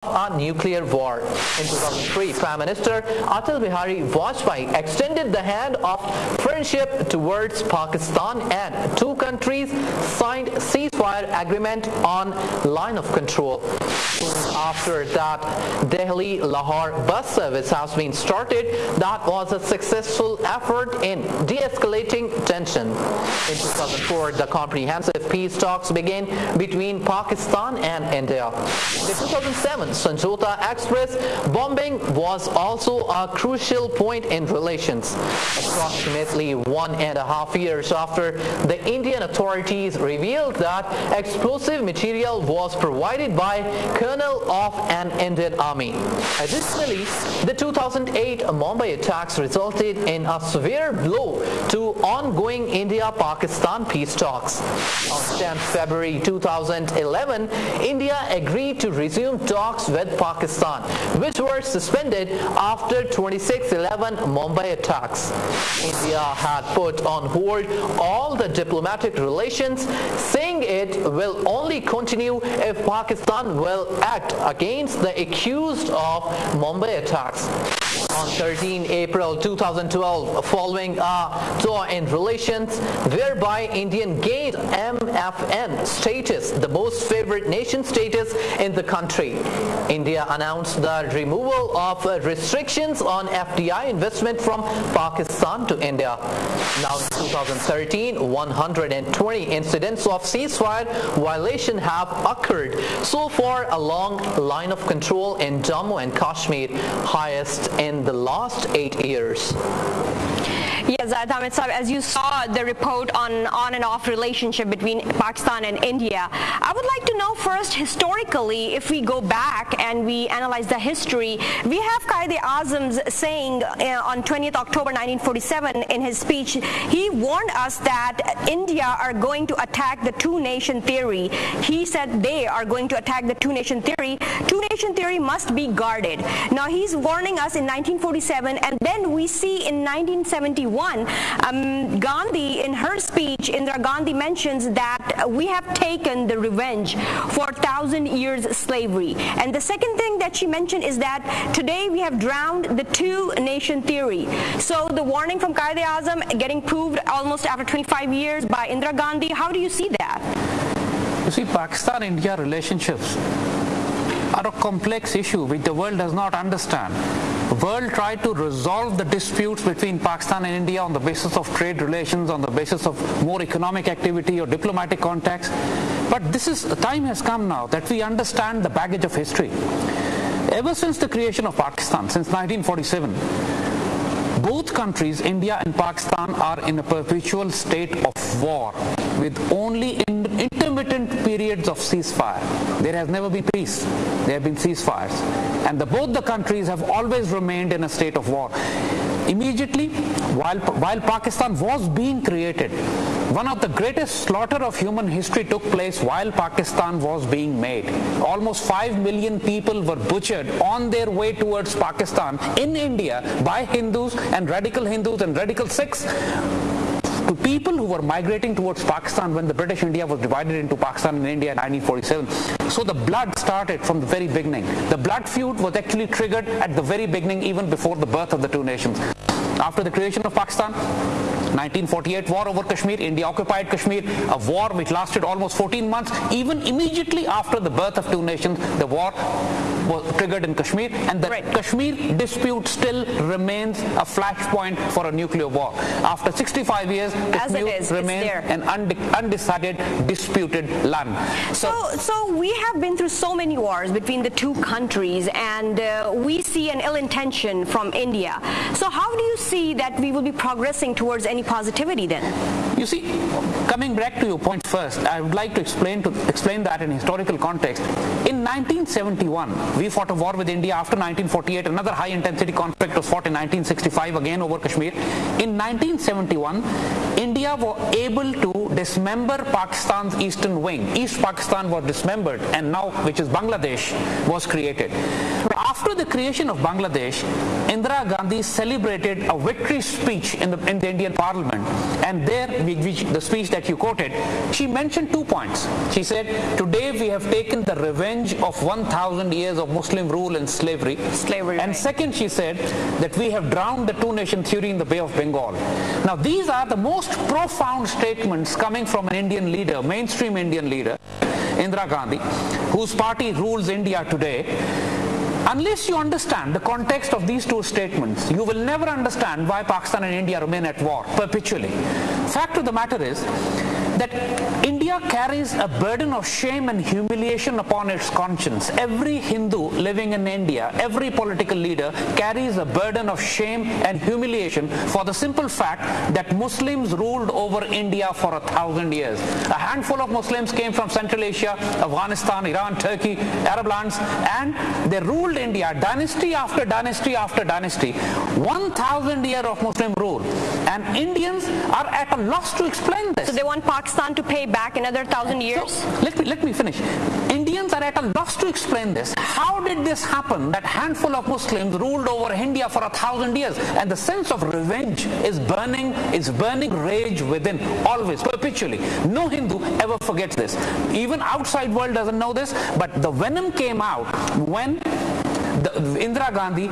a nuclear war. In 2003, Prime Minister Atal Bihari Vajpayee extended the hand of friendship towards Pakistan and two countries signed ceasefire agreement on line of control. Soon after that, Delhi-Lahore bus service has been started. That was a successful effort in de-escalating tension. In 2004, the comprehensive peace talks began between Pakistan and India. In the 2007 Sanjota Express bombing was also a crucial point in relations. Approximately 1.5 years after, the Indian authorities revealed that explosive material was provided by Colonel of an Indian army. Additionally, the 2008 Mumbai attacks resulted in a severe blow to ongoing India-Pakistan peace talks. On 10 February 2011, India agreed to resume talks with Pakistan, which were suspended after 26/11 Mumbai attacks. India had put on hold all the diplomatic relations, saying it will only continue if Pakistan will act against the accused of Mumbai attacks. On 13 April 2012, following a thaw in relations whereby India gained MFN status, the most favored nation status in the country, India announced the removal of restrictions on FDI investment from Pakistan to India. Now in 2013, 120 incidents of ceasefire violation have occurred so far along line of control in Jammu and Kashmir, highest in the last 8 years. Yes, Hamid Sahib, as you saw the report on and off relationship between Pakistan and India, I would like to know first, historically, if we go back and we analyze the history, we have Quaid-e-Azam saying on 20th October 1947 in his speech, he warned us that India are going to attack the two-nation theory. He said they are going to attack the two-nation theory. Two-nation theory must be guarded. Now he's warning us in 1947, and then we see in 1971, Gandhi, in her speech, Indira Gandhi mentions that we have taken the revenge for 1,000 years slavery. And the second thing that she mentioned is that today we have drowned the two-nation theory. So the warning from Quaid-e-Azam getting proved almost after 25 years by Indira Gandhi. How do you see that? You see, Pakistan-India relationships are a complex issue which the world does not understand. The world tried to resolve the disputes between Pakistan and India on the basis of trade relations, on the basis of more economic activity or diplomatic contacts. But time has come now that we understand the baggage of history. Ever since the creation of Pakistan, since 1947, both countries, India and Pakistan, are in a perpetual state of war with only intermittent periods of ceasefire. There has never been peace. There have been ceasefires. And both the countries have always remained in a state of war. Immediately, while Pakistan was being created, one of the greatest slaughter of human history took place while Pakistan was being made. Almost 5 million people were butchered on their way towards Pakistan in India by Hindus and radical Sikhs, to people who were migrating towards Pakistan when the British India was divided into Pakistan and India in 1947. So the blood started from the very beginning. The blood feud was actually triggered at the very beginning, even before the birth of the two nations. After the creation of Pakistan, 1948 war over Kashmir, India occupied Kashmir, a war which lasted almost 14 months. Even immediately after the birth of two nations, the war was triggered in Kashmir, and the Kashmir dispute still remains a flashpoint for a nuclear war. After 65 years, Kashmir remains an undecided, disputed land. So we have been through so many wars between the two countries, and we see an ill intention from India. So how do you see that we will be progressing towards any positivity then? You see, coming back to your point first, I would like to explain that in historical context. In 1971, we fought a war with India. After 1948, another high-intensity conflict was fought in 1965, again over Kashmir. In 1971, India was able to dismember Pakistan's eastern wing. East Pakistan was dismembered, and now, which is Bangladesh, was created. After the creation of Bangladesh, Indira Gandhi celebrated a victory speech in the Indian Parliament, and there, the speech that you quoted, she mentioned 2 points. She said, "Today we have taken the revenge of 1,000 years of Muslim rule and slavery." And second, she said that we have drowned the two-nation theory in the Bay of Bengal. Now, these are the most profound statements coming from an Indian leader, mainstream Indian leader, Indira Gandhi, whose party rules India today. Unless you understand the context of these two statements, you will never understand why Pakistan and India remain at war perpetually. Fact of the matter is that India carries a burden of shame and humiliation upon its conscience. Every Hindu living in India, every political leader carries a burden of shame and humiliation for the simple fact that Muslims ruled over India for 1,000 years. A handful of Muslims came from Central Asia, Afghanistan, Iran, Turkey, Arab lands, and they ruled India dynasty after dynasty after dynasty. 1,000 years of Muslim rule, and Indians are at a loss to explain this. So they want Pakistan to pay back another 1,000 years? So, let me finish. Indians are at a loss to explain this. How did this happen that handful of Muslims ruled over India for 1,000 years? And the sense of revenge is burning rage within, always, perpetually. No Hindu ever forgets this. Even outside world doesn't know this, but the venom came out when Indira Gandhi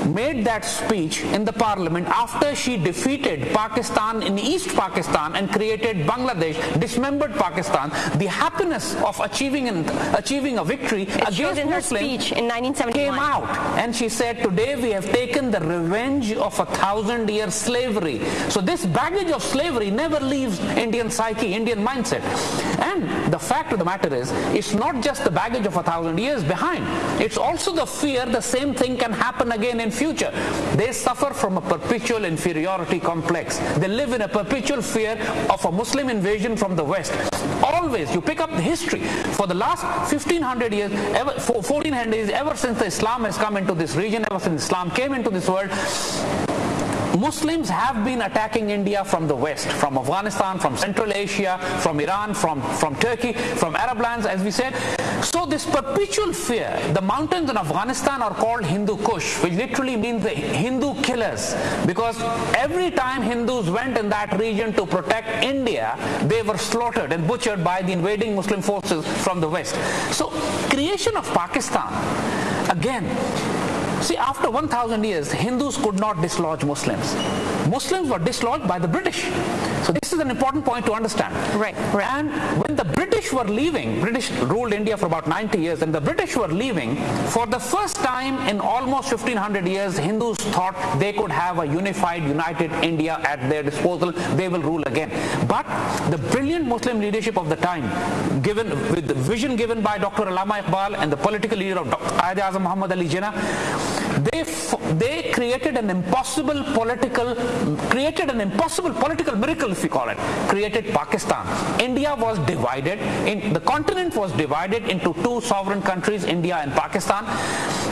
made that speech in the parliament after she defeated Pakistan in East Pakistan and created Bangladesh, dismembered Pakistan. The happiness of achieving a victory against in her Muslims speech in 1971 came out, and she said, "Today we have taken the revenge of 1,000-year slavery." So this baggage of slavery never leaves Indian psyche, Indian mindset. And the fact of the matter is, it's not just the baggage of 1,000 years behind. It's also the fear the same thing can happen again in future. They suffer from a perpetual inferiority complex. They live in a perpetual fear of a Muslim invasion from the West. Always, you pick up the history for the last 1,500 years, 1,400 years, ever since the Islam has come into this region, ever since Islam came into this world, Muslims have been attacking India from the West, from Afghanistan, from Central Asia, from Iran, from Turkey, from Arab lands, as we said. So this perpetual fear, the mountains in Afghanistan are called Hindu Kush, which literally means the Hindu killers, because every time Hindus went in that region to protect India, they were slaughtered and butchered by the invading Muslim forces from the West. So creation of Pakistan, again, see, after 1,000 years, Hindus could not dislodge Muslims. Muslims were dislodged by the British. So this is an important point to understand. Right. And when the British were leaving, British ruled India for about 90 years, and the British were leaving, for the first time in almost 1,500 years, Hindus thought they could have a unified, united India at their disposal. They will rule again. But the brilliant Muslim leadership of the time, with the vision given by Dr. Allama Iqbal and the political leader of Quaid-e-Azam Muhammad Ali Jinnah, they created an impossible political miracle, if you call it. Created Pakistan. India was divided, the continent was divided into two sovereign countries, India and Pakistan.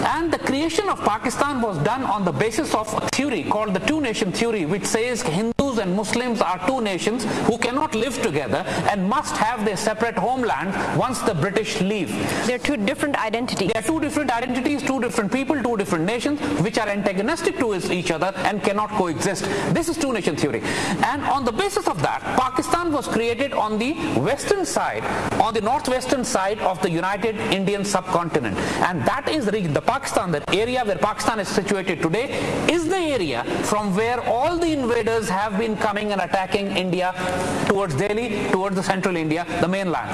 And the creation of Pakistan was done on the basis of a theory called the two-nation theory, which says Hindus and Muslims are two nations who cannot live together and must have their separate homeland once the British leave. They're two different identities. They are two different identities, two different people, two different nations, which are antagonistic to each other and cannot coexist. This is two-nation theory. And on the basis of that, Pakistan was created on the western side, on the northwestern side of the united Indian subcontinent. And that is the region, the area where Pakistan is situated today, is the area from where all the invaders have been coming and attacking India towards Delhi, towards the central India, the mainland.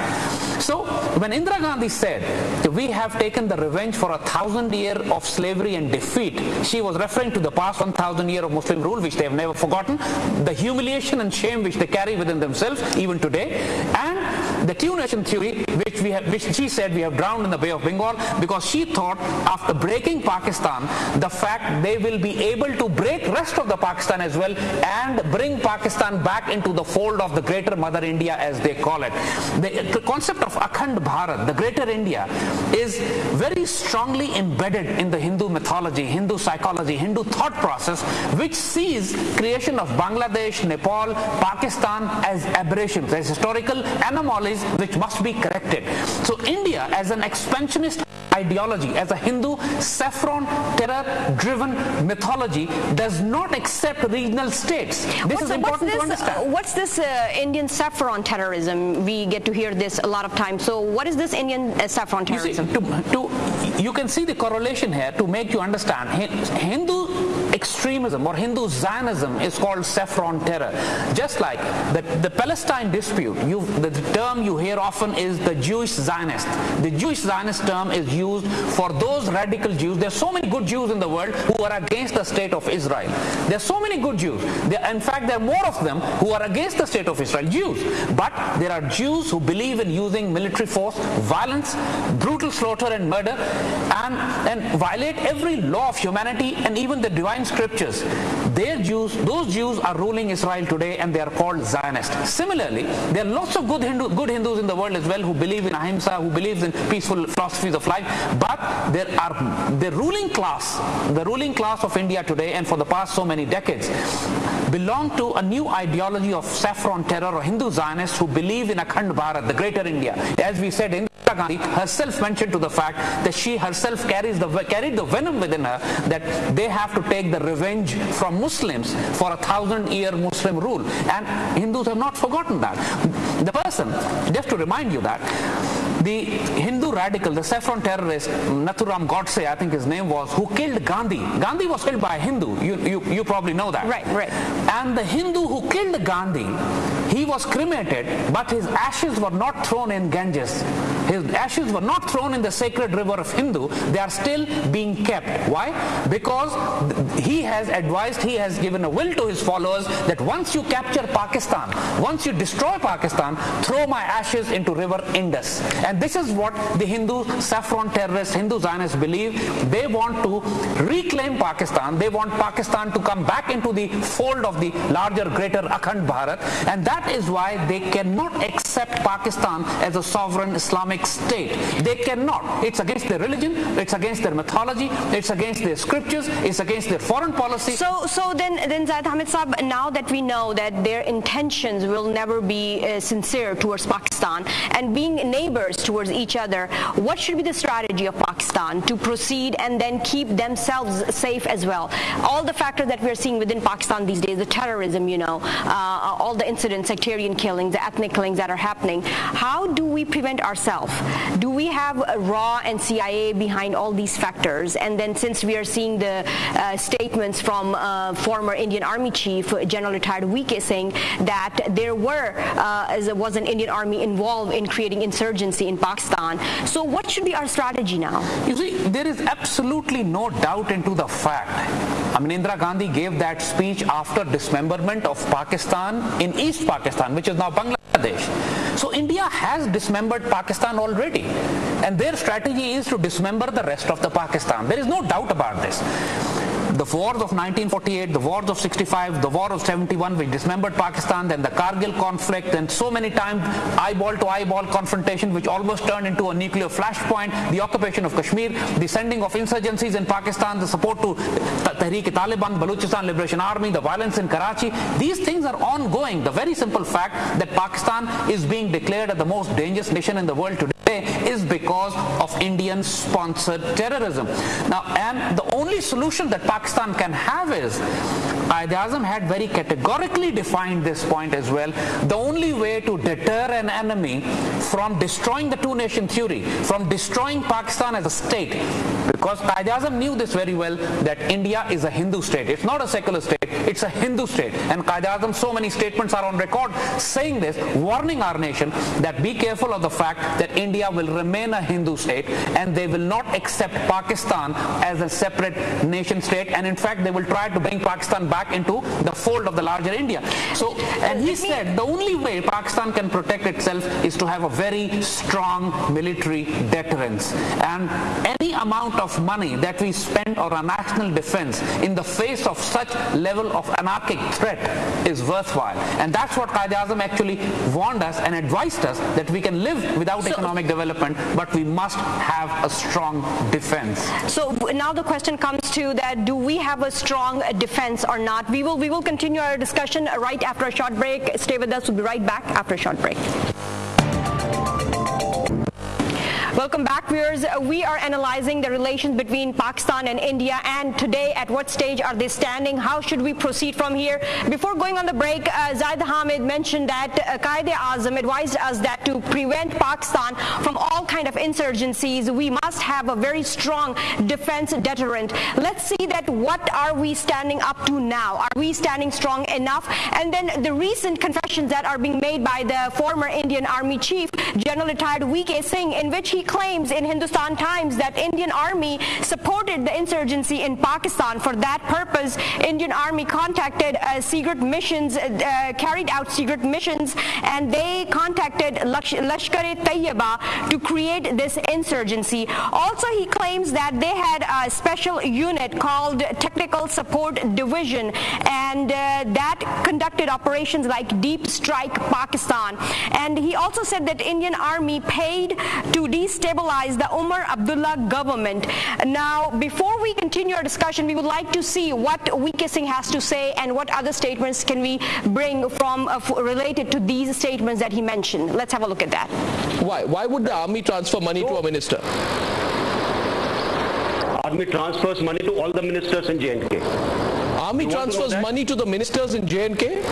So when Indira Gandhi said that we have taken the revenge for 1,000 years of slavery and defeat, she was referring to the past 1,000 years of Muslim rule, which they have never forgotten, the humiliation and shame which they carry within themselves even today, and the two-nation theory, which she said we have drowned in the Bay of Bengal, because she thought after breaking Pakistan, the fact they will be able to break rest of the Pakistan as well and bring Pakistan back into the fold of the greater Mother India, as they call it. The concept of Akhand Bharat, the greater India, is very strongly embedded in the Hindu mythology, Hindu psychology, Hindu thought process, which sees creation of Bangladesh, Nepal, Pakistan as aberrations, as historical anomalies which must be corrected. So India, as an expansionist ideology, as a Hindu, saffron terror-driven mythology does not accept regional states. This is important to understand. What's this Indian saffron terrorism? We get to hear this a lot of times. So what is this Indian saffron terrorism? You can see the correlation here to make you understand. Hindu extremism or Hindu Zionism is called saffron terror. Just like the Palestine dispute, the term you hear often is the Jewish Zionist. The Jewish Zionist term is used for those radical Jews. There are so many good Jews in the world who are against the state of Israel. There are so many good Jews. In fact, there are more of them who are against the state of Israel, Jews. But there are Jews who believe in using military force, violence, brutal slaughter and murder, and violate every law of humanity and even the divine scriptures. Those Jews are ruling Israel today, and they are called Zionists. Similarly, there are lots of good Hindus in the world as well who believe in ahimsa, who believes in peaceful philosophies of life. But the ruling class of India today, and for the past so many decades, belong to a new ideology of saffron terror or Hindu Zionists who believe in Akhand Bharat, the greater India. As we said, Indira Gandhi herself mentioned to the fact that she herself carried the venom within her, that they have to take the revenge from Muslims for 1,000-year Muslim rule. And Hindus have not forgotten that. The person, just to remind you that, the Hindu radical, the saffron terrorist, Nathuram Godse, I think his name was, who killed Gandhi. Gandhi was killed by a Hindu. You probably know that. Right. And the Hindu who killed Gandhi, he was cremated, but his ashes were not thrown in Ganges. His ashes were not thrown in the sacred river of Hindu. They are still being kept. Why? Because he has advised, he has given a will to his followers that once you capture Pakistan, once you destroy Pakistan, throw my ashes into river Indus. And this is what the Hindu saffron terrorists, Hindu Zionists believe. They want to reclaim Pakistan. They want Pakistan to come back into the fold of the larger, greater Akhand Bharat. And that is why they cannot accept Pakistan as a sovereign Islamic state. They cannot. It's against their religion, it's against their mythology, it's against their scriptures, it's against their foreign policy. So then Zaid Hamid Saab, now that we know that their intentions will never be sincere towards Pakistan and being neighbors towards each other, what should be the strategy of Pakistan to proceed and then keep themselves safe as well? All the factors that we're seeing within Pakistan these days, the terrorism, all the incidents, sectarian killings, the ethnic killings that are happening, how do we prevent ourselves? Do we have RAW and CIA behind all these factors? And then since we are seeing the statements from former Indian Army Chief, General Retired Wike, saying that there was an Indian Army involved in creating insurgency in Pakistan. So what should be our strategy now? You see, there is absolutely no doubt into the fact. Indira Gandhi gave that speech after dismemberment of Pakistan in East Pakistan, which is now Bangladesh. So India has dismembered Pakistan already, and their strategy is to dismember the rest of the Pakistan. There is no doubt about this. The wars of 1948, the wars of 65, the war of 71, which dismembered Pakistan, then the Kargil conflict, and so many times eyeball-to-eyeball confrontation, which almost turned into a nuclear flashpoint, the occupation of Kashmir, the sending of insurgencies in Pakistan, the support to Tehreek-e-Taliban, Baluchistan Liberation Army, the violence in Karachi. These things are ongoing. The very simple fact that Pakistan is being declared as the most dangerous nation in the world today is because of Indian-sponsored terrorism. Now, and the only solution that Pakistan can have is, Quaid-e-Azam had very categorically defined this point as well, the only way to deter an enemy from destroying the two-nation theory, from destroying Pakistan as a state, because Quaid-e-Azam knew this very well, that India is a Hindu state. It's not a secular state, it's a Hindu state. And Quaid-e-Azam, so many statements are on record saying this, warning our nation that be careful of the fact that India will remain a Hindu state and they will not accept Pakistan as a separate nation state, and in fact they will try to bring Pakistan back into the fold of the larger India. So, and he said the only way Pakistan can protect itself is to have a very strong military deterrence, and any amount of money that we spend on our national defense in the face of such level of anarchic threat is worthwhile. And that's what Quaid-e-Azam actually warned us and advised us, that we can live without economic development, but we must have a strong defense. So now the question comes to that, do we have a strong defense or not? We will continue our discussion right after a short break. Stay with us. We'll be right back after a short break. Welcome back, viewers. We are analyzing the relations between Pakistan and India, and today at what stage are they standing? How should we proceed from here? Before going on the break, Zaid Hamid mentioned that Quaid-e-Azam advised us that to prevent Pakistan from all kind of insurgencies, we must have a very strong defense deterrent. Let's see that what are we standing up to now? Are we standing strong enough? And then the recent confessions that are being made by the former Indian Army Chief, General retired V.K. Singh, in which he claims in Hindustan Times that Indian Army supported the insurgency in Pakistan. For that purpose, Indian Army contacted secret missions, carried out secret missions, and they contacted Lashkar-e-Taiba to create this insurgency. Also, he claims that they had a special unit called Technical Support Division, and that conducted operations like Deep Strike Pakistan. And he also said that Indian Army paid to destabilize the Umar Abdullah government. Now, before we continue our discussion, we would like to see what V.K. Singh has to say and what other statements can we bring from related to these statements that he mentioned. Let's have a look at that. Why would the army transfer money to a minister? Army transfers money to all the ministers in J&K. Army transfers money to the ministers in J&K?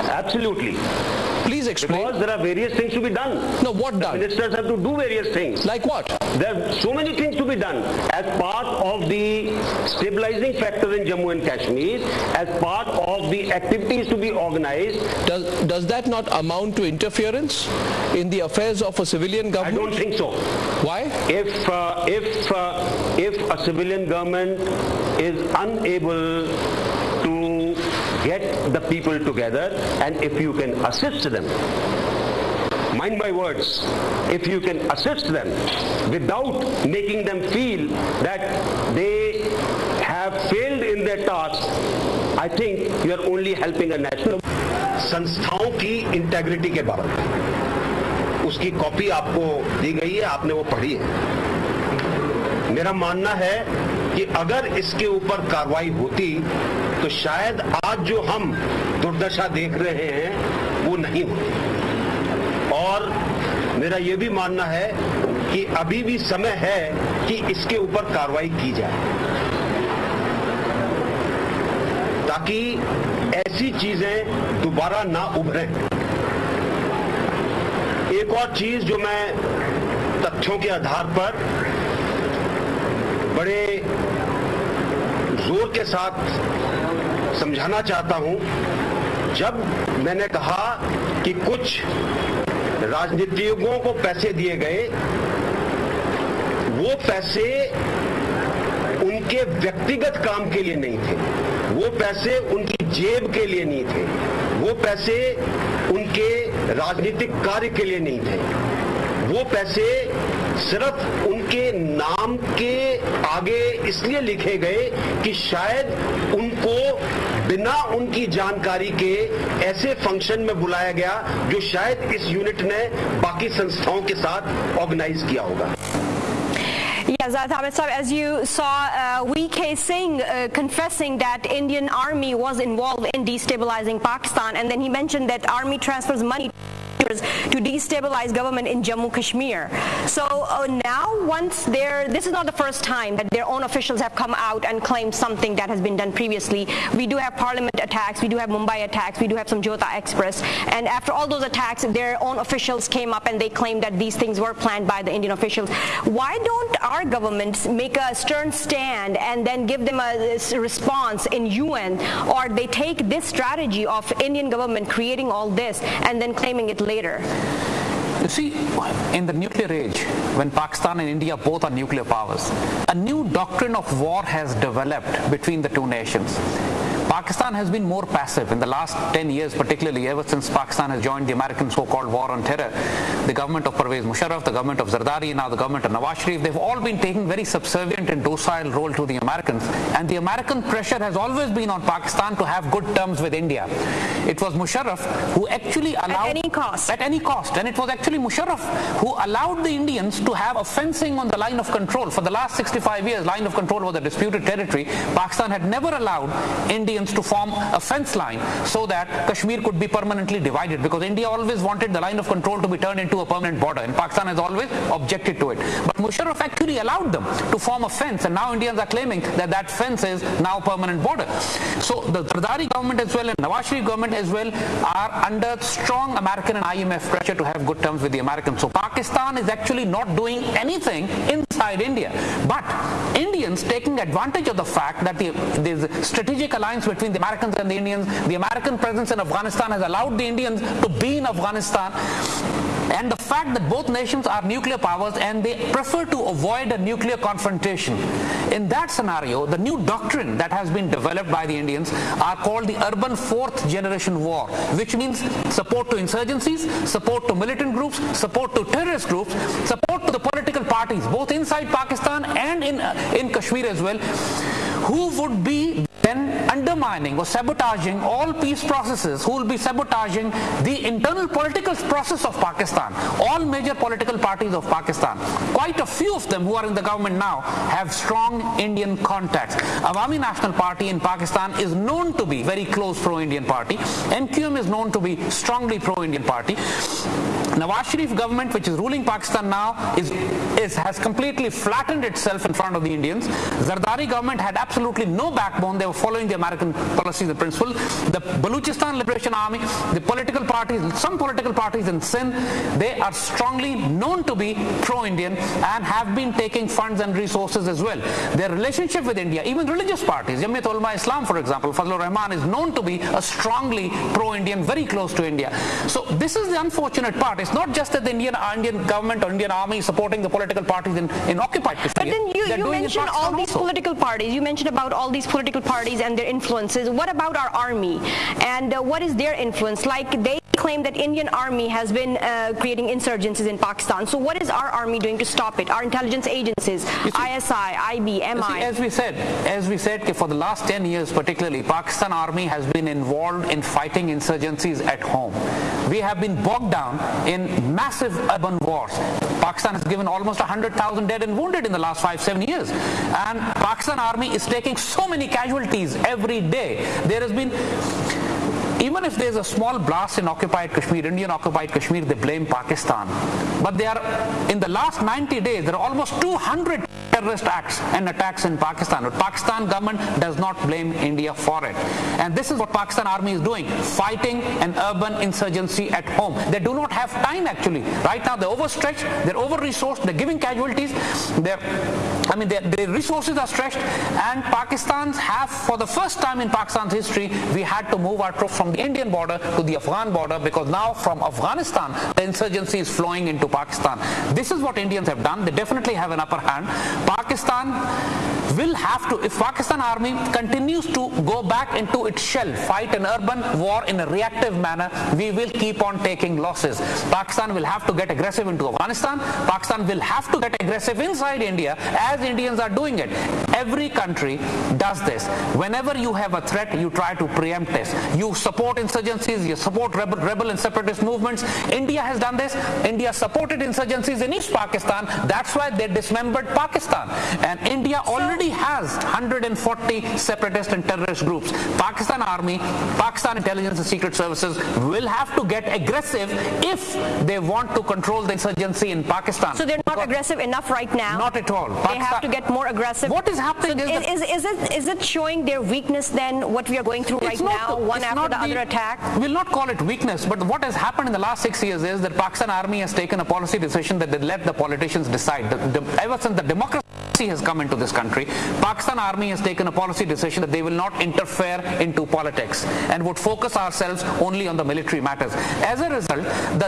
Absolutely. Please explain. Because there are various things to be done. No, what done? Ministers have to do various things. Like what? There are so many things to be done as part of the stabilizing factor in Jammu and Kashmir, as part of the activities to be organized. Does that not amount to interference in the affairs of a civilian government? I don't think so. Why? If a civilian government is unable to get the people together, and if you can assist them, mind my words, if you can assist them without making them feel that they have failed in their task, I think you are only helping a national. संस्थाओं की integrity के बारे में उसकी copy आपको दी गई है, आपने वो पढ़ी है। मेरा मानना है कि अगर इसके ऊपर कार्रवाई होती तो शायद आज जो हम दुर्दशा देख रहे हैं वो नहीं होती। और मेरा ये भी मानना है कि अभी भी समय है कि इसके ऊपर कार्रवाई की जाए, ताकि ऐसी चीजें दोबारा ना उभरें। एक और चीज जो मैं तथ्यों के आधार पर बड़े जोर के साथ समझाना चाहता हूं, जब मैंने कहा कि कुछ राजनीतिज्ञों को पैसे दिए गए, वो पैसे उनके व्यक्तिगत काम के लिए नहीं थे, वो पैसे उनकी जेब के लिए नहीं थे, वो पैसे उनके राजनीतिक कार्य के लिए नहीं थे, वो पैसे सिर्फ उनके नाम के आगे इसलिए लिखे गए कि शायद उनको बिना उनकी जानकारी के ऐसे फंक्शन में बुलाया गया जो शायद इस यूनिट ने बाकी संस्थाओं के साथ ऑर्गेनाइज किया होगा। Yes, Hamid sir, as you saw V.K. Singh confessing that Indian Army was involved in destabilizing Pakistan, and then he mentioned that Army transfers money to destabilize government in Jammu Kashmir. So now, once this is not the first time that their own officials have come out and claimed something that has been done previously. We do have Parliament attacks, we do have Mumbai attacks, we do have some Jota Express, and after all those attacks, their own officials came up and they claimed that these things were planned by the Indian officials. Why don't our governments make a stern stand and then give them a response in UN, or they take this strategy of Indian government creating all this and then claiming it later? You see, in the nuclear age, when Pakistan and India both are nuclear powers, a new doctrine of war has developed between the two nations. Pakistan has been more passive in the last 10 years, particularly ever since Pakistan has joined the American so-called war on terror. The government of Pervez Musharraf, the government of Zardari, now the government of Nawaz Sharif, they've all been taking very subservient and docile role to the Americans. And the American pressure has always been on Pakistan to have good terms with India. It was Musharraf who actually allowed... At any cost. At any cost. And it was actually Musharraf who allowed the Indians to have a fencing on the line of control. For the last 65 years, line of control was a disputed territory. Pakistan had never allowed India Indians to form a fence line so that Kashmir could be permanently divided, because India always wanted the line of control to be turned into a permanent border, and Pakistan has always objected to it. But Musharraf actually allowed them to form a fence, and now Indians are claiming that that fence is now permanent border. So the Zardari government as well and Nawaz Sharif government as well are under strong American and IMF pressure to have good terms with the Americans. So Pakistan is actually not doing anything inside India. But Indians, taking advantage of the fact that there's a strategic alliance between the Americans and the Indians, the American presence in Afghanistan has allowed the Indians to be in Afghanistan, and the fact that both nations are nuclear powers and they prefer to avoid a nuclear confrontation. In that scenario, the new doctrine that has been developed by the Indians are called the urban fourth generation war, which means support to insurgencies, support to militant groups, support to terrorist groups, support to the political parties, both inside Pakistan and in Kashmir as well, who would be then undermining or sabotaging all peace processes, who will be sabotaging the internal political process of Pakistan. All major political parties of Pakistan, quite a few of them who are in the government now, have strong Indian contacts. Awami National Party in Pakistan is known to be very close pro-Indian party. NQM is known to be strongly pro-Indian party. Nawaz Sharif government, which is ruling Pakistan now, has completely flattened itself in front of the Indians. Zardari government had absolutely no backbone. They were following the American policies and principles. The Baluchistan Liberation Army, the political parties, some political parties in Sindh, they are strongly known to be pro-Indian and have been taking funds and resources as well. Their relationship with India, even religious parties, Jamiyat Ulama Islam, for example, Fazlur Rahman is known to be a strongly pro-Indian, very close to India. So this is the unfortunate part. It's not just that the Indian government or Indian army is supporting the political parties in occupied Kashmir. But then you mentioned all these political parties. You mentioned about all these political parties and their influences. What about our army? And what is their influence? Like, they claim that Indian army has been creating insurgencies in Pakistan. So what is our army doing to stop it? Our intelligence agencies, ISI, IB, MI. As we said, for the last 10 years particularly, Pakistan army has been involved in fighting insurgencies at home. We have been bogged down in massive urban wars. Pakistan has given almost 100,000 dead and wounded in the last 5-7 years. And Pakistan army is taking so many casualties every day. There has been, even if there's a small blast in occupied Kashmir, Indian occupied Kashmir, they blame Pakistan. But they are, in the last 90 days, there are almost 200 terrorist acts and attacks in Pakistan. But Pakistan government does not blame India for it. And this is what Pakistan army is doing, fighting an urban insurgency at home. They do not have time actually. Right now they're overstretched, they're over-resourced, they're giving casualties, their resources are stretched, and Pakistan's have, for the first time in Pakistan's history, we had to move our troops from the Indian border to the Afghan border, because now from Afghanistan the insurgency is flowing into Pakistan. This is what Indians have done. They definitely have an upper hand. Pakistan will have to, if Pakistan army continues to go back into its shell, fight an urban war in a reactive manner, we will keep on taking losses. Pakistan will have to get aggressive into Afghanistan. Pakistan will have to get aggressive inside India, as Indians are doing it. Every country does this. Whenever you have a threat, you try to preempt this. You support insurgencies, you support rebel and separatist movements. India has done this. India supported insurgencies in East Pakistan. That's why they dismembered Pakistan. And India already has 140 separatist and terrorist groups. Pakistan army, Pakistan intelligence and secret services will have to get aggressive if they want to control the insurgency in Pakistan. So they're not aggressive enough right now? Not at all. They have to get more aggressive. What is happening is it showing their weakness then, what we are going through right now, one after the other attack? We'll not call it weakness, but what has happened in the last 6 years is that Pakistan army has taken a policy decision that they let the politicians decide. Ever since the democracy has come into this country, Pakistan army has taken a policy decision that they will not interfere into politics and would focus ourselves only on the military matters. As a result,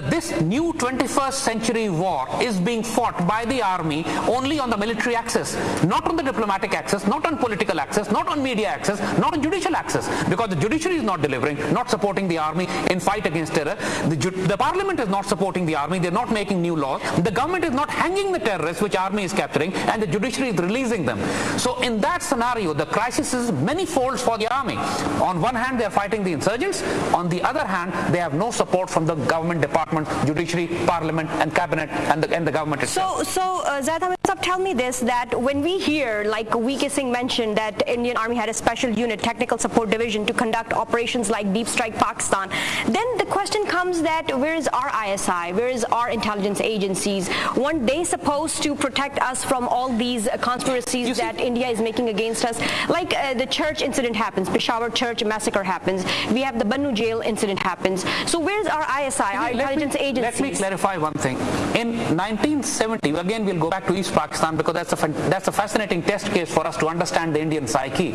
this new 21st century war is being fought by the army only on the military axis, not on the diplomatic axis, not on political axis, not on media axis, not on judicial axis, because the judiciary is not delivering, not supporting the army in fight against terror. The parliament is not supporting the army, they're not making new laws, the government is not hanging the terrorists which army is capturing, and the judiciary is releasing them. So in that scenario, the crisis is many folds for the army. On one hand, they are fighting the insurgents. On the other hand, they have no support from the government department, judiciary, parliament, and cabinet, and the government itself. So Zaid Hamid, Tell me this, that when we hear, like VK Singh mentioned, that Indian Army had a special unit, technical support division, to conduct operations like Deep Strike Pakistan, then the question comes that where is our ISI, where is our intelligence agencies? Weren't they supposed to protect us from all these conspiracies that India is making against us? Like the church incident happens, Peshawar church massacre happens, we have the Bannu jail incident happens. So where's our ISI, our intelligence agencies? Let me clarify one thing. In 1970, again we'll go back to East Pakistan, because that's a fascinating test case for us to understand the Indian psyche.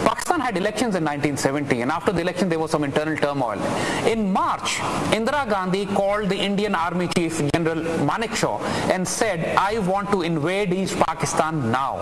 Pakistan had elections in 1970, and after the election there was some internal turmoil. In March, Indira Gandhi called the Indian Army Chief General Manekshaw and said, I want to invade East Pakistan now.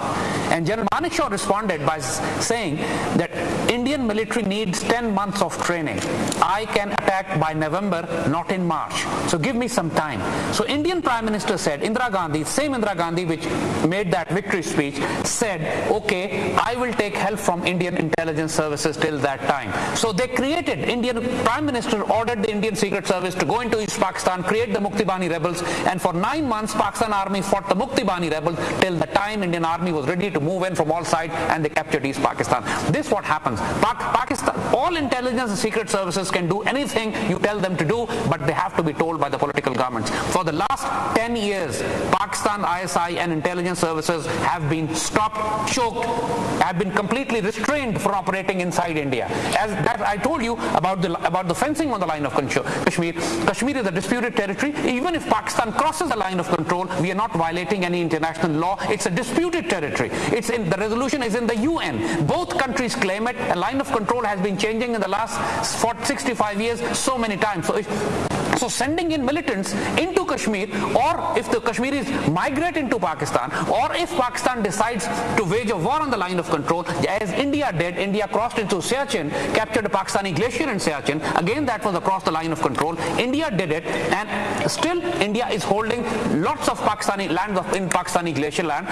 And General Manekshaw responded by saying that Indian military needs 10 months of training. I can attack by November, not in March. So give me some time. So Indian Prime Minister said, Indira Gandhi, same Indira Gandhi which made that victory speech, said, okay, I will take help from Indian intelligence services till that time. So they created, Indian Prime Minister ordered the Indian Secret Service to go into East Pakistan, create the Mukti Bani rebels, and for 9 months Pakistan Army fought the Mukti Bani rebels till the time Indian Army was ready to move in from all sides and they captured East Pakistan. This is what happens. Pakistan, all intelligence and secret services can do anything you tell them to do, but they have to be told by the political governments. For the last 10 years, Pakistan ISI and intelligence services have been stopped, choked, have been completely restrained from operating inside India. As I told you about the fencing on the line of Kashmir. Kashmir is a disputed territory. Even if Pakistan crosses the line of control, we are not violating any international law. It's a disputed territory. The resolution is in the UN. Both countries claim it. A line of control has been changing in the last 65 years so many times. So sending in militants into Kashmir, or if the Kashmiris migrate into Pakistan, or if Pakistan decides to wage a war on the line of control, as India did, India crossed into Siachen, captured a Pakistani glacier in Siachen, again that was across the line of control. India did it, and still India is holding lots of Pakistani land in Pakistani glacier land.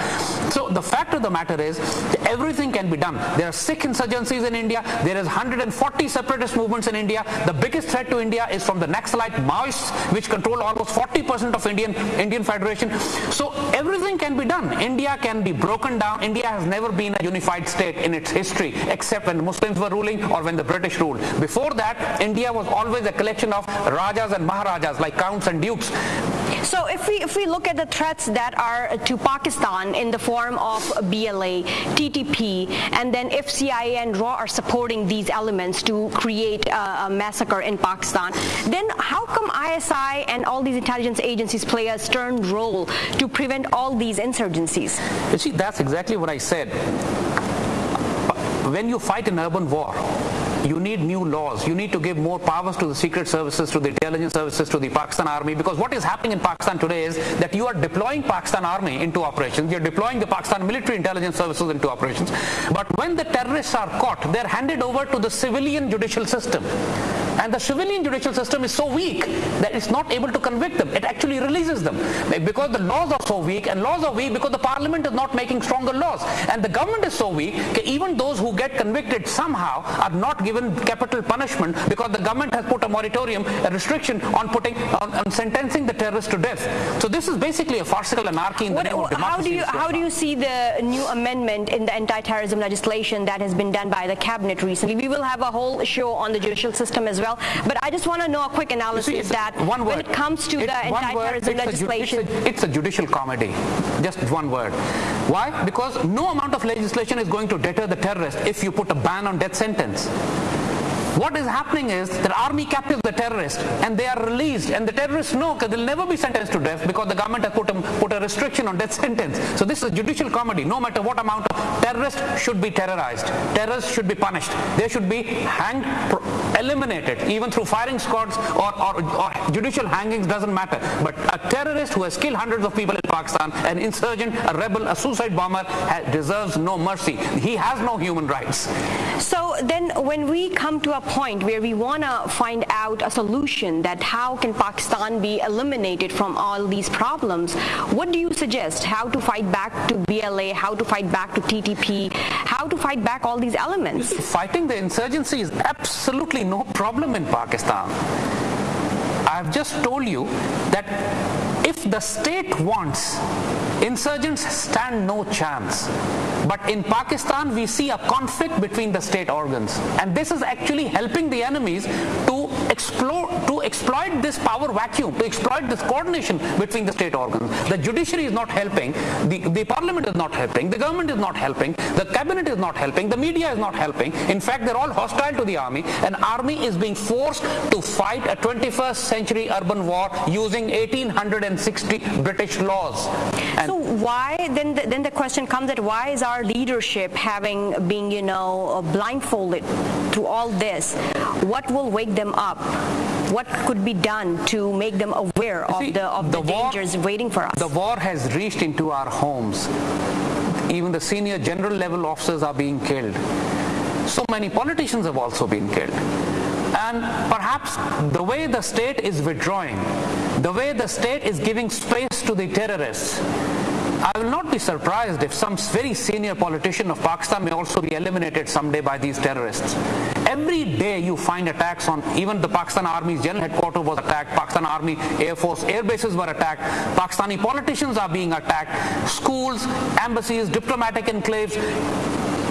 So the fact of the matter is, everything can be done. There are Sikh insurgencies in India, there is 140 separatist movements in India. The biggest threat to India is from the Naxalite Maoists, which control almost 40% of Indian Federation. So everything can be done. India can be broken down. India has never been a unified state in its history, except when the Muslims were ruling or when the British ruled. Before that, India was always a collection of Rajas and Maharajas, like counts and dukes. So if we look at the threats that are to Pakistan in the form of BLA, TTP, and then if CIA and RAW are supporting these elements to create a massacre in Pakistan, then how come ISI and all these intelligence agencies play a stern role to prevent all these insurgencies? You see, that's exactly what I said. When you fight an urban war, you need new laws. You need to give more powers to the secret services, to the intelligence services, to the Pakistan Army, because what is happening in Pakistan today is that you are deploying Pakistan Army into operations, you're deploying the Pakistan military intelligence services into operations, but when the terrorists are caught, they're handed over to the civilian judicial system. And the civilian judicial system is so weak that it's not able to convict them. It actually releases them because the laws are so weak, and laws are weak because the parliament is not making stronger laws. And the government is so weak that even those who get convicted somehow are not given capital punishment because the government has put a moratorium, a restriction on sentencing the terrorists to death. So this is basically a farcical anarchy in the name of democracy. How do you see the new amendment in the anti-terrorism legislation that has been done by the cabinet recently? We will have a whole show on the judicial system as well. But I just want to know a quick analysis when it comes to the anti-terrorism legislation. It's a judicial comedy. Just one word. Why? Because no amount of legislation is going to deter the terrorist if you put a ban on death sentence. What is happening is that army captures the terrorists and they are released, and the terrorists know that they'll never be sentenced to death because the government has put a restriction on death sentence. So this is judicial comedy. No matter what amount of terrorists should be terrorized, terrorists should be punished. They should be hanged, eliminated, even through firing squads or judicial hangings, doesn't matter. But a terrorist who has killed hundreds of people in Pakistan, an insurgent, a rebel, a suicide bomber, deserves no mercy. He has no human rights. So then when we come to a point where we want to find out a solution that how can Pakistan be eliminated from all these problems, what do you suggest? How to fight back to BLA, how to fight back to TTP, how to fight back all these elements? Fighting the insurgency is absolutely no problem in Pakistan. I have just told you that if the state wants insurgents stand no chance. But in Pakistan, we see a conflict between the state organs, and this is actually helping the enemies to exploit this power vacuum, to exploit this coordination between the state organs. The judiciary is not helping, the parliament is not helping, the government is not helping, the cabinet is not helping, the media is not helping. In fact, they're all hostile to the army, and army is being forced to fight a 21st century urban war using 1860 British laws. And so why, then the question comes that why is our leadership being blindfolded to all this? What will wake them up? What could be done to make them aware of the dangers waiting for us? The war has reached into our homes. Even the senior general level officers are being killed. So many politicians have also been killed. And perhaps the way the state is withdrawing, the way the state is giving space to the terrorists, I will not be surprised if some very senior politician of Pakistan may also be eliminated someday by these terrorists. Every day you find attacks on, even the Pakistan Army's general headquarters was attacked, Pakistan Army Air Force air bases were attacked, Pakistani politicians are being attacked, schools, embassies, diplomatic enclaves.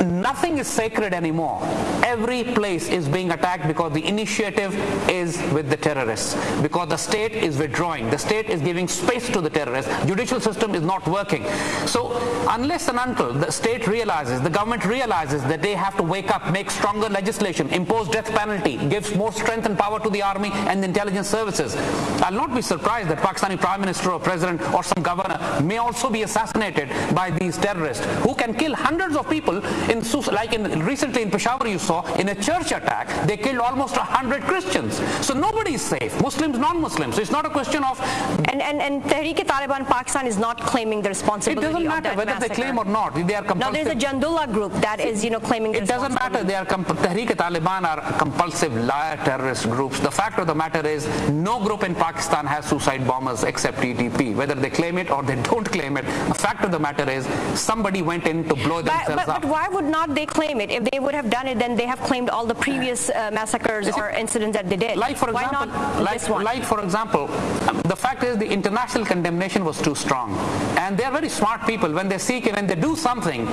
Nothing is sacred anymore. Every place is being attacked because the initiative is with the terrorists, because the state is withdrawing, the state is giving space to the terrorists, judicial system is not working. So unless and until the state realizes, the government realizes that they have to wake up, make stronger legislation, impose death penalty, gives more strength and power to the army and the intelligence services, I'll not be surprised that Pakistani Prime Minister or President or some governor may also be assassinated by these terrorists who can kill hundreds of people. Recently in Peshawar you saw, in a church attack, they killed almost 100 Christians. So nobody is safe, Muslims, non-Muslims. So it's not a question of... And Tehreek-e-Taliban Pakistan is not claiming the responsibility. It doesn't matter whether they claim or not. They are compulsive. Now there's a Jandullah group that is claiming the responsibility. It doesn't matter. Tehreek-e-Taliban are compulsive liar terrorist groups. The fact of the matter is no group in Pakistan has suicide bombers except TTP. Whether they claim it or they don't claim it, the fact of the matter is somebody went in to blow themselves up. But why would not they claim it? If they would have done it, then they have claimed all the previous massacres or incidents that they did. Why not this one? For example, the fact is the international condemnation was too strong. And they are very smart people. When they do something,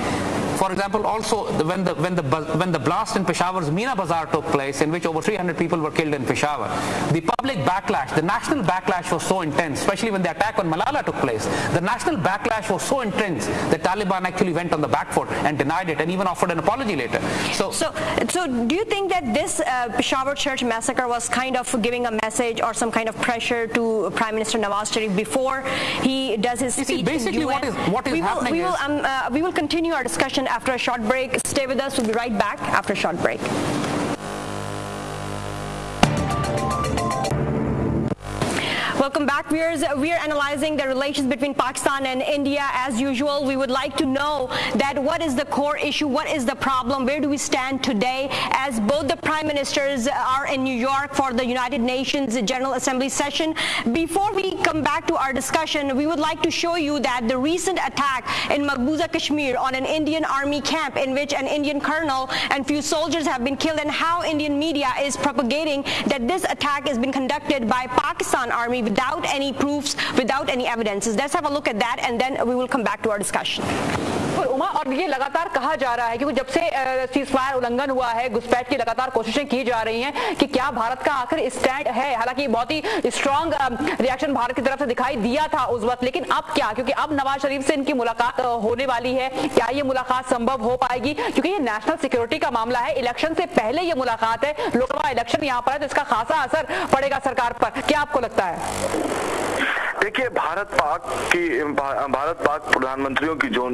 for example, also when the blast in Peshawar's Meena Bazaar took place, in which over 300 people were killed in Peshawar, the public backlash, the national backlash was so intense, especially when the attack on Malala took place. The national backlash was so intense that Taliban actually went on the back foot and denied it and even offered an apology later. So do you think that this Peshawar church massacre was kind of giving a message or some kind of pressure to Prime Minister Nawaz Sharif before he does his speech? Basically, what is happening is... We will continue our discussion after a short break. Stay with us. We'll be right back after a short break. Welcome back, viewers. We are analyzing the relations between Pakistan and India. As usual, we would like to know that what is the core issue, what is the problem, where do we stand today, as both the prime ministers are in New York for the United Nations General Assembly session. Before we come back to our discussion, we would like to show you that the recent attack in Maqbuza, Kashmir on an Indian army camp in which an Indian colonel and few soldiers have been killed, and how Indian media is propagating that this attack has been conducted by Pakistan Army without any proofs, without any evidences. Let's have a look at that and then we will come back to our discussion. Uma, और ये लगातार कहा जा रहा है क्योंकि जब से सीजफायर उल्लंघन हुआ है, घुसपैठ की लगातार कोशिशें की जा रही हैं कि क्या भारत का आखिर स्टैंड है। हालांकि बहुत ही स्ट्रांग रिएक्शन भारत की तरफ से दिखाई दिया था उस वक्त, लेकिन अब क्या, क्योंकि अब नवाज शरीफ से इनकी मुलाकात होने वाली है, क्या ये मुलाकात संभव हो पाएगी? क्योंकि ये नेशनल सिक्योरिटी का मामला है, इलेक्शन से पहले ये मुलाकात है, लोकसभा इलेक्शन यहाँ पर है, तो इसका खासा असर पड़ेगा सरकार पर। क्या आपको लगता है? देखिए, भारत पाक प्रधानमंत्रियों की, जो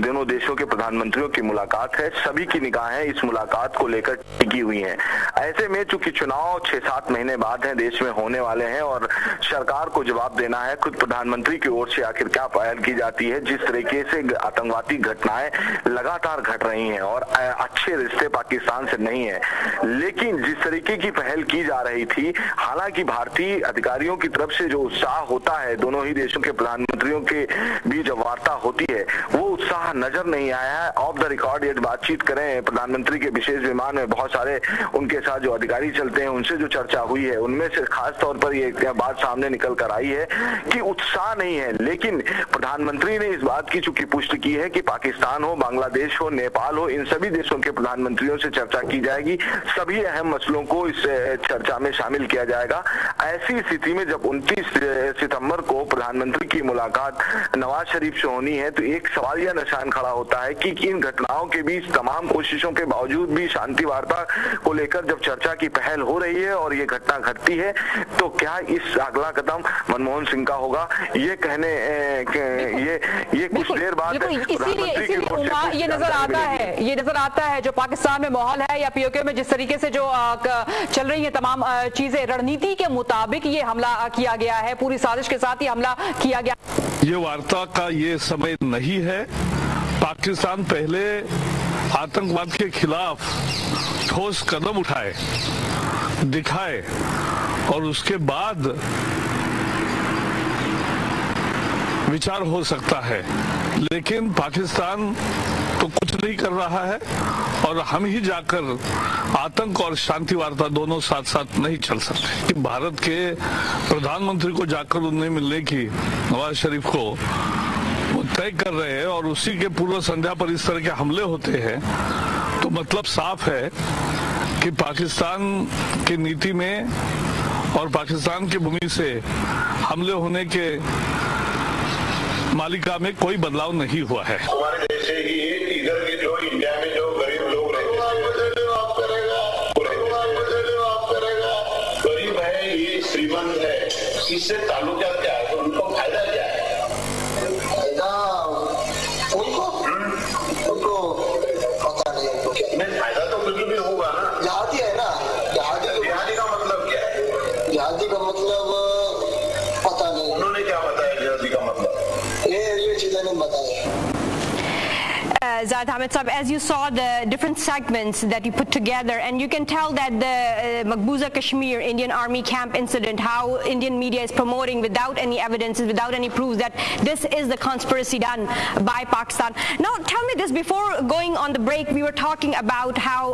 दोनों देशों के प्रधानमंत्रियों की मुलाकात है, सभी की निगाहें इस मुलाकात को लेकर टिकी हुई हैं। ऐसे में चूंकि चुनाव 6-7 महीने बाद हैं, देश में होने वाले हैं और सरकार को जवाब देना है खुद प्रधानमंत्री की ओर से आखिर क्या पहल की जाती है। जिस तरीके से आतंकवादी घटनाएं लगातार घट रही हैं और अच्छे रिश्ते पाकिस्तान से नहीं है, लेकिन जिस तरीके की पहल की जा रही थी, हालांकि भारतीय अधिकारियों की तरफ से जो उत्साह होता है दोनों ही देशों के प्रधानमंत्रियों के बीच जब वार्ता होती है वो उत्साह नजर नहीं आया है। ऑफ द रिकॉर्ड ये बातचीत करें, प्रधानमंत्री के विशेष विमान में बहुत सारे उनके साथ जो अधिकारी चलते हैं उनसे जो चर्चा हुई है उनमें से खास तौर पर ये बात सामने निकल कर आई है कि उत्साह नहीं है। लेकिन प्रधानमंत्री ने इस बात की चूंकि पुष्टि की है कि पाकिस्तान हो, बांग्लादेश हो, नेपाल हो, इन सभी देशों के प्रधानमंत्रियों से चर्चा की जाएगी, सभी अहम मसलों को इस चर्चा में शामिल किया जाएगा। ऐसी स्थिति में जब 29 सितंबर को प्रधानमंत्री की मुलाकात नवाज शरीफ से होनी है तो एक सवालिया निशान खड़ा होता है कि इन घटनाओं के बीच तमाम कोशिशों के बावजूद भी शांति वार्ता को लेकर जब चर्चा की पहल हो रही है और ये घटना घटती है तो क्या इस अगला कदम मनमोहन सिंह का होगा, ये कहने ये कुछ देर बाद इसीलिए ये नजर आता है जो पाकिस्तान में माहौल है या पीओके में जिस तरीके से जो चल रही है तमाम चीजें, रणनीति के मुताबिक ये हमला किया गया है, पूरी साजिश के साथ ही हमला किया गया। ये वार्ता का ये समय नहीं है। पाकिस्तान पहले आतंकवाद के खिलाफ ठोस कदम उठाए, दिखाए और उसके बाद विचार हो सकता है। लेकिन पाकिस्तान तो कुछ नहीं कर रहा है और हम ही जाकर आतंक और शांति वार्ता दोनों साथ साथ नहीं चल सकते। कि भारत के प्रधानमंत्री को जाकर उन्हें मिलने की नवाज शरीफ को वो तय कर रहे हैं और उसी के पूर्व संध्या पर इस तरह के हमले होते हैं तो मतलब साफ है कि पाकिस्तान की नीति में और पाकिस्तान की भूमि से हमले होने के मालिका में कोई बदलाव नहीं हुआ है। हमारे देश से ही इधर के जो इंडिया में जो गरीब लोग रहते गरीब है, ये श्रीमंत है, इससे ताल्लुका क्या है, तो उनको फायदा क्या है? फायदा उनको पता नहीं, फायदा तो कुछ भी होगा ना। जहादी है ना, जहादी का मतलब क्या है? जहादी का मतलब पता नहीं, उन्होंने क्या बताया जहादी का मतलब? ये चीजें नहीं बताया। Zaid, Hamid Saab, as you saw the different segments that you put together, and you can tell that the Maqbuza Kashmir Indian Army camp incident, how Indian media is promoting without any evidences, without any proofs that this is the conspiracy done by Pakistan. Now tell me this, before going on the break we were talking about how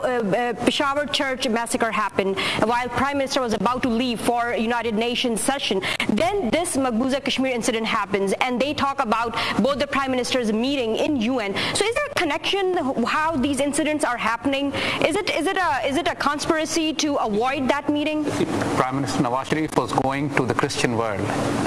Peshawar church massacre happened while Prime Minister was about to leave for United Nations session. Then this Maqbuza Kashmir incident happens and they talk about both the Prime Minister's meeting in UN. So is there a connection how these incidents are happening? Is it a conspiracy to avoid that meeting? Prime Minister Nawaz Sharif was going to the Christian world,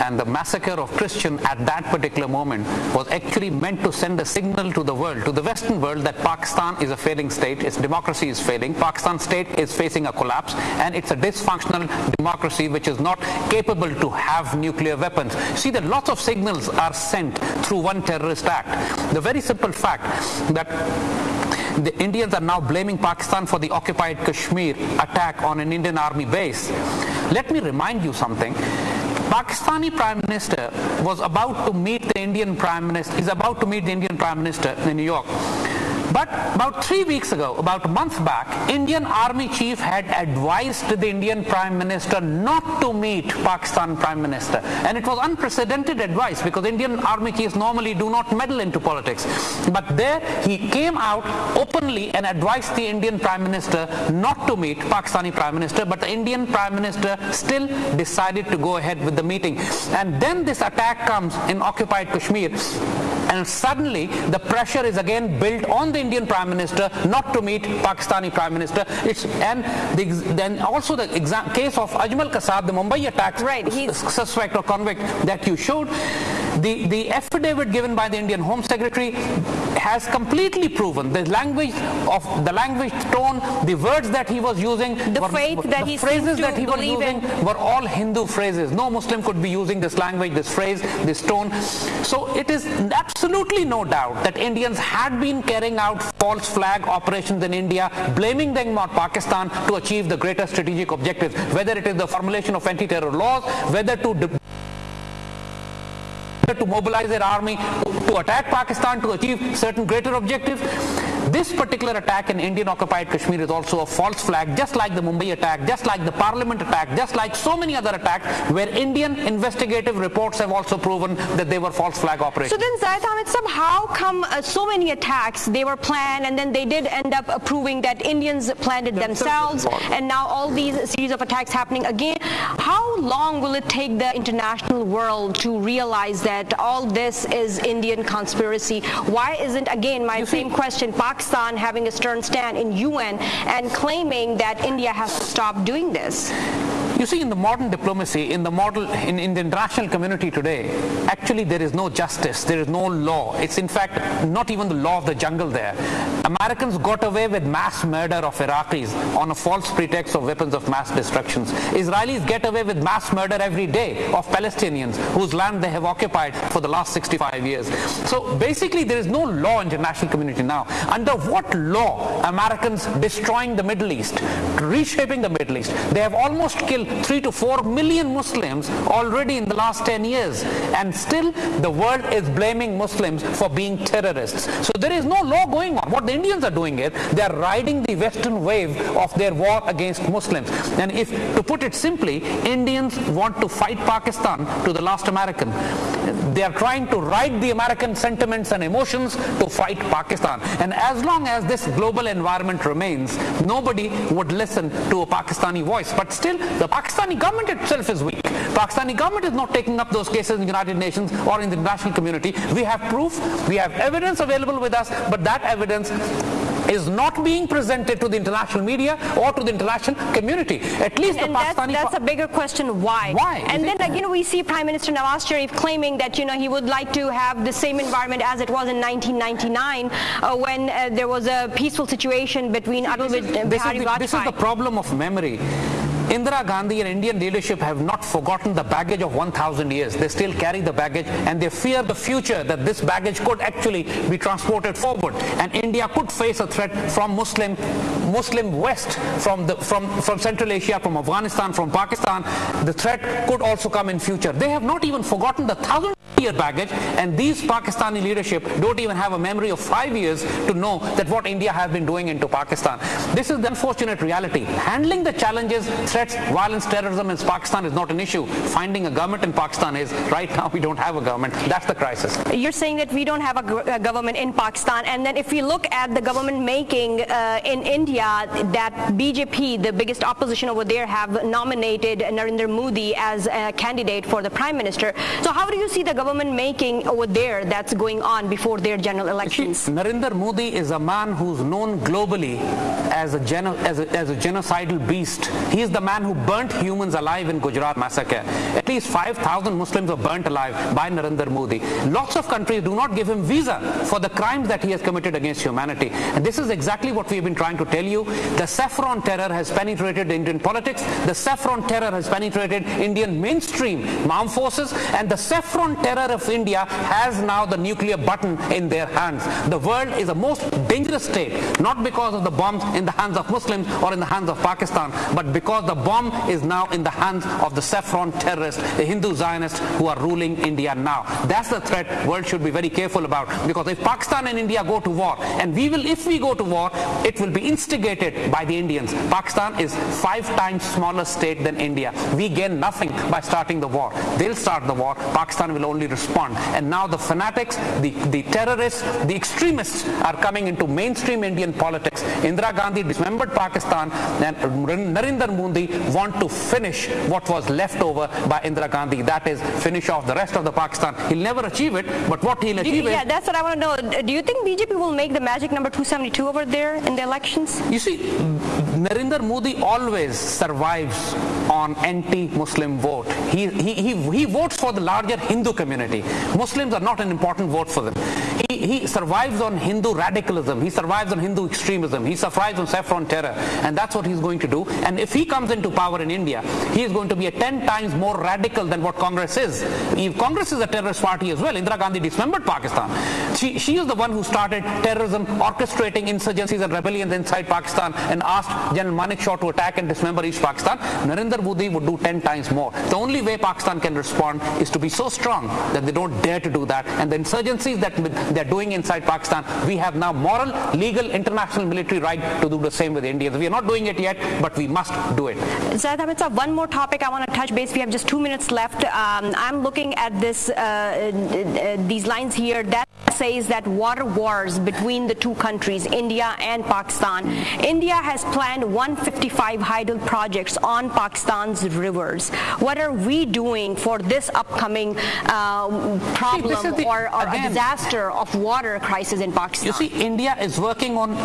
and the massacre of Christian at that particular moment was actually meant to send a signal to the world, to the Western world, that Pakistan is a failing state, its democracy is failing, Pakistan state is facing a collapse, and it's a dysfunctional democracy which is not capable to have nuclear weapons. See, that lots of signals are sent through one terrorist act. The very simple fact that the Indians are now blaming Pakistan for the occupied Kashmir attack on an Indian army base. Let me remind you something. Pakistani Prime Minister was about to meet the Indian Prime Minister, is about to meet the Indian Prime Minister in New York. But about 3 weeks ago, about a month back, Indian Army Chief had advised the Indian Prime Minister not to meet Pakistan Prime Minister. And it was unprecedented advice because Indian Army Chiefs normally do not meddle into politics. But there he came out openly and advised the Indian Prime Minister not to meet Pakistani Prime Minister, but the Indian Prime Minister still decided to go ahead with the meeting. And then this attack comes in occupied Kashmir, and suddenly the pressure is again built on the Indian Prime Minister not to meet Pakistani Prime Minister. Then also the case of Ajmal Kasab, the Mumbai attack suspect or convict that you showed, the affidavit given by the Indian Home Secretary has completely proven the language, tone, the words that he was using, the phrases that he was using were all Hindu phrases. No Muslim could be using this language, this phrase, this tone. So it is absolutely no doubt that Indians had been carrying out false flag operations in India, blaming them on Pakistan to achieve the greater strategic objectives, whether it is the formulation of anti-terror laws, whether to mobilize their army to attack Pakistan to achieve certain greater objectives. This particular attack in Indian occupied Kashmir is also a false flag, just like the Mumbai attack, just like the Parliament attack, just like so many other attacks where Indian investigative reports have also proven that they were false flag operations. So then, Zaid Hamid, how come so many attacks, they were planned, and then they did end up proving that Indians planned it themselves, and now all these series of attacks happening again? How long will it take the international world to realize that all this is Indian conspiracy? Why isn't, again, my same question, Pakistan having a stern stand in UN and claiming that India has to stop doing this? You see, in the modern diplomacy, in the international community today, actually there is no justice, there is no law. It's in fact not even the law of the jungle there. Americans got away with mass murder of Iraqis on a false pretext of weapons of mass destruction. Israelis get away with mass murder every day of Palestinians whose land they have occupied for the last 65 years. So basically there is no law in the international community now. Under what law Americans destroying the Middle East, reshaping the Middle East? They have almost killed 3 to 4 million Muslims already in the last 10 years, and still the world is blaming Muslims for being terrorists. So there is no law going on. What the Indians are doing is they are riding the Western wave of their war against Muslims. And if, to put it simply, Indians want to fight Pakistan to the last American. They are trying to ride the American sentiments and emotions to fight Pakistan. And as long as this global environment remains, nobody would listen to a Pakistani voice. But still, the Pakistani government itself is weak. Pakistani government is not taking up those cases in the United Nations or in the international community. We have proof, we have evidence available with us, but that evidence is not being presented to the international media or to the international community. At least the Pakistani... That's a bigger question, why? Why? And then, we see Prime Minister Nawaz Sharif claiming that, he would like to have the same environment as it was in 1999 when there was a peaceful situation between Atal Bihari Vajpayee. This is the problem of memory. Indira Gandhi and Indian leadership have not forgotten the baggage of 1,000 years. They still carry the baggage, and they fear the future, that this baggage could actually be transported forward, and India could face a threat from Muslim West, from Central Asia, from Afghanistan, from Pakistan. The threat could also come in future. They have not even forgotten the 1,000-year baggage, and these Pakistani leadership don't even have a memory of 5 years to know that what India has been doing into Pakistan. This is the unfortunate reality. Handling the challenges, threats, violence, terrorism in Pakistan is not an issue. Finding a government in Pakistan is. Right now we don't have a government. That's the crisis. You're saying that we don't have a government in Pakistan, and then if we look at the government making in India, that BJP, the biggest opposition over there, have nominated Narendra Modi as a candidate for the Prime Minister. So how do you see the government making over there that's going on before their general elections? Narendra Modi is a man who's known globally as a genocidal beast. He is the man who burnt humans alive in Gujarat massacre. At least 5,000 Muslims were burnt alive by Narendra Modi. Lots of countries do not give him visa for the crimes that he has committed against humanity. And this is exactly what we've been trying to tell you. The saffron terror has penetrated Indian politics. The saffron terror has penetrated Indian mainstream armed forces. And the saffron terror of India has now the nuclear button in their hands. The world is a most dangerous state, not because of the bombs in the hands of Muslims or in the hands of Pakistan, but because the bomb is now in the hands of the saffron terrorists, the Hindu Zionists who are ruling India now. That's the threat the world should be very careful about, because if Pakistan and India go to war, and if we go to war, it will be instigated by the Indians. Pakistan is 5 times smaller state than India. We gain nothing by starting the war. They'll start the war. Pakistan will only respond. And now the fanatics, the terrorists, the extremists are coming into mainstream Indian politics. Indira Gandhi dismembered Pakistan, and Narendra Modi want to finish what was left over by Indira Gandhi. That is, finish off the rest of the Pakistan. He'll never achieve it, but what he'll achieve is... that's what I want to know. Do you think BJP will make the magic number 272 over there in the elections? You see, Narendra Modi always survives on anti-Muslim vote. He votes for the larger Hindu community. Muslims are not an important vote for them. He survives on Hindu radicalism. He survives on Hindu extremism. He survives on saffron terror. And that's what he's going to do. And if he comes into power in India, he is going to be 10 times more radical than what Congress is. If Congress is a terrorist party as well. Indira Gandhi dismembered Pakistan. She is the one who started terrorism, orchestrating insurgencies and rebellions inside Pakistan, and asked General Manekshaw to attack and dismember East Pakistan. Narendra Modi would do 10 times more. The only way Pakistan can respond is to be so strong that they don't dare to do that. And the insurgencies that they're doing inside Pakistan, we have now moral, legal, international military right to do the same with Indians. We are not doing it yet, but we must do it. Zaid Hamid, one more topic I want to touch base. We have just 2 minutes left. I'm looking at this these lines here that says that water wars between the two countries, India and Pakistan. India has planned 155 hydel projects on Pakistan's rivers. What are we doing for this upcoming problem or a disaster of water crisis in Pakistan? You see, India is working on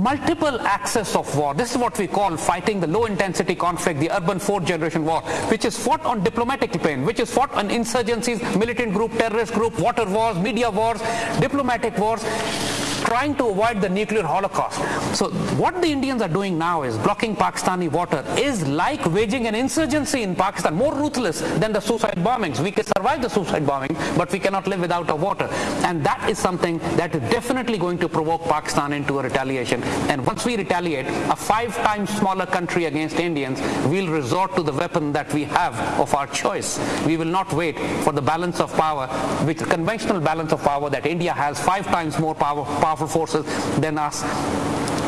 multiple axes of war. This is what we call fighting the low-intensity conflict, the urban fourth-generation war, which is fought on diplomatic plane, which is fought on insurgencies, militant group, terrorist group, water wars, media wars, diplomatic wars, trying to avoid the nuclear holocaust. So what the Indians are doing now is blocking Pakistani water is like waging an insurgency in Pakistan, more ruthless than the suicide bombings. We can survive the suicide bombing, but we cannot live without our water. And that is something that is definitely going to provoke Pakistan into a retaliation. And once we retaliate, a 5 times smaller country against Indians will resort to the weapon that we have of our choice. We will not wait for the balance of power, which the conventional balance of power that India has 5 times more powerful forces than us.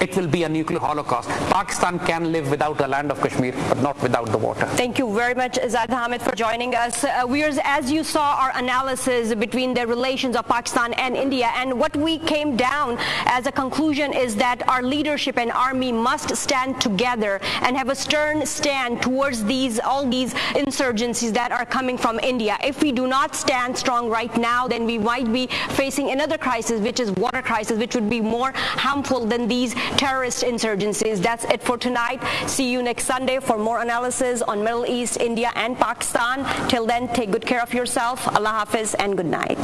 It will be a nuclear holocaust. Pakistan can live without the land of Kashmir, but not without the water. Thank you very much, Zaid Hamid, for joining us. Viewers, as you saw our analysis between the relations of Pakistan and India, and what we came down as a conclusion is that our leadership and army must stand together and have a stern stand towards all these insurgencies that are coming from India. If we do not stand strong right now, then we might be facing another crisis, which is water crisis, which would be more harmful than these terrorist insurgencies. That's it for tonight. See you next Sunday for more analysis on Middle East, India and Pakistan. Till then, take good care of yourself. Allah Hafiz and good night.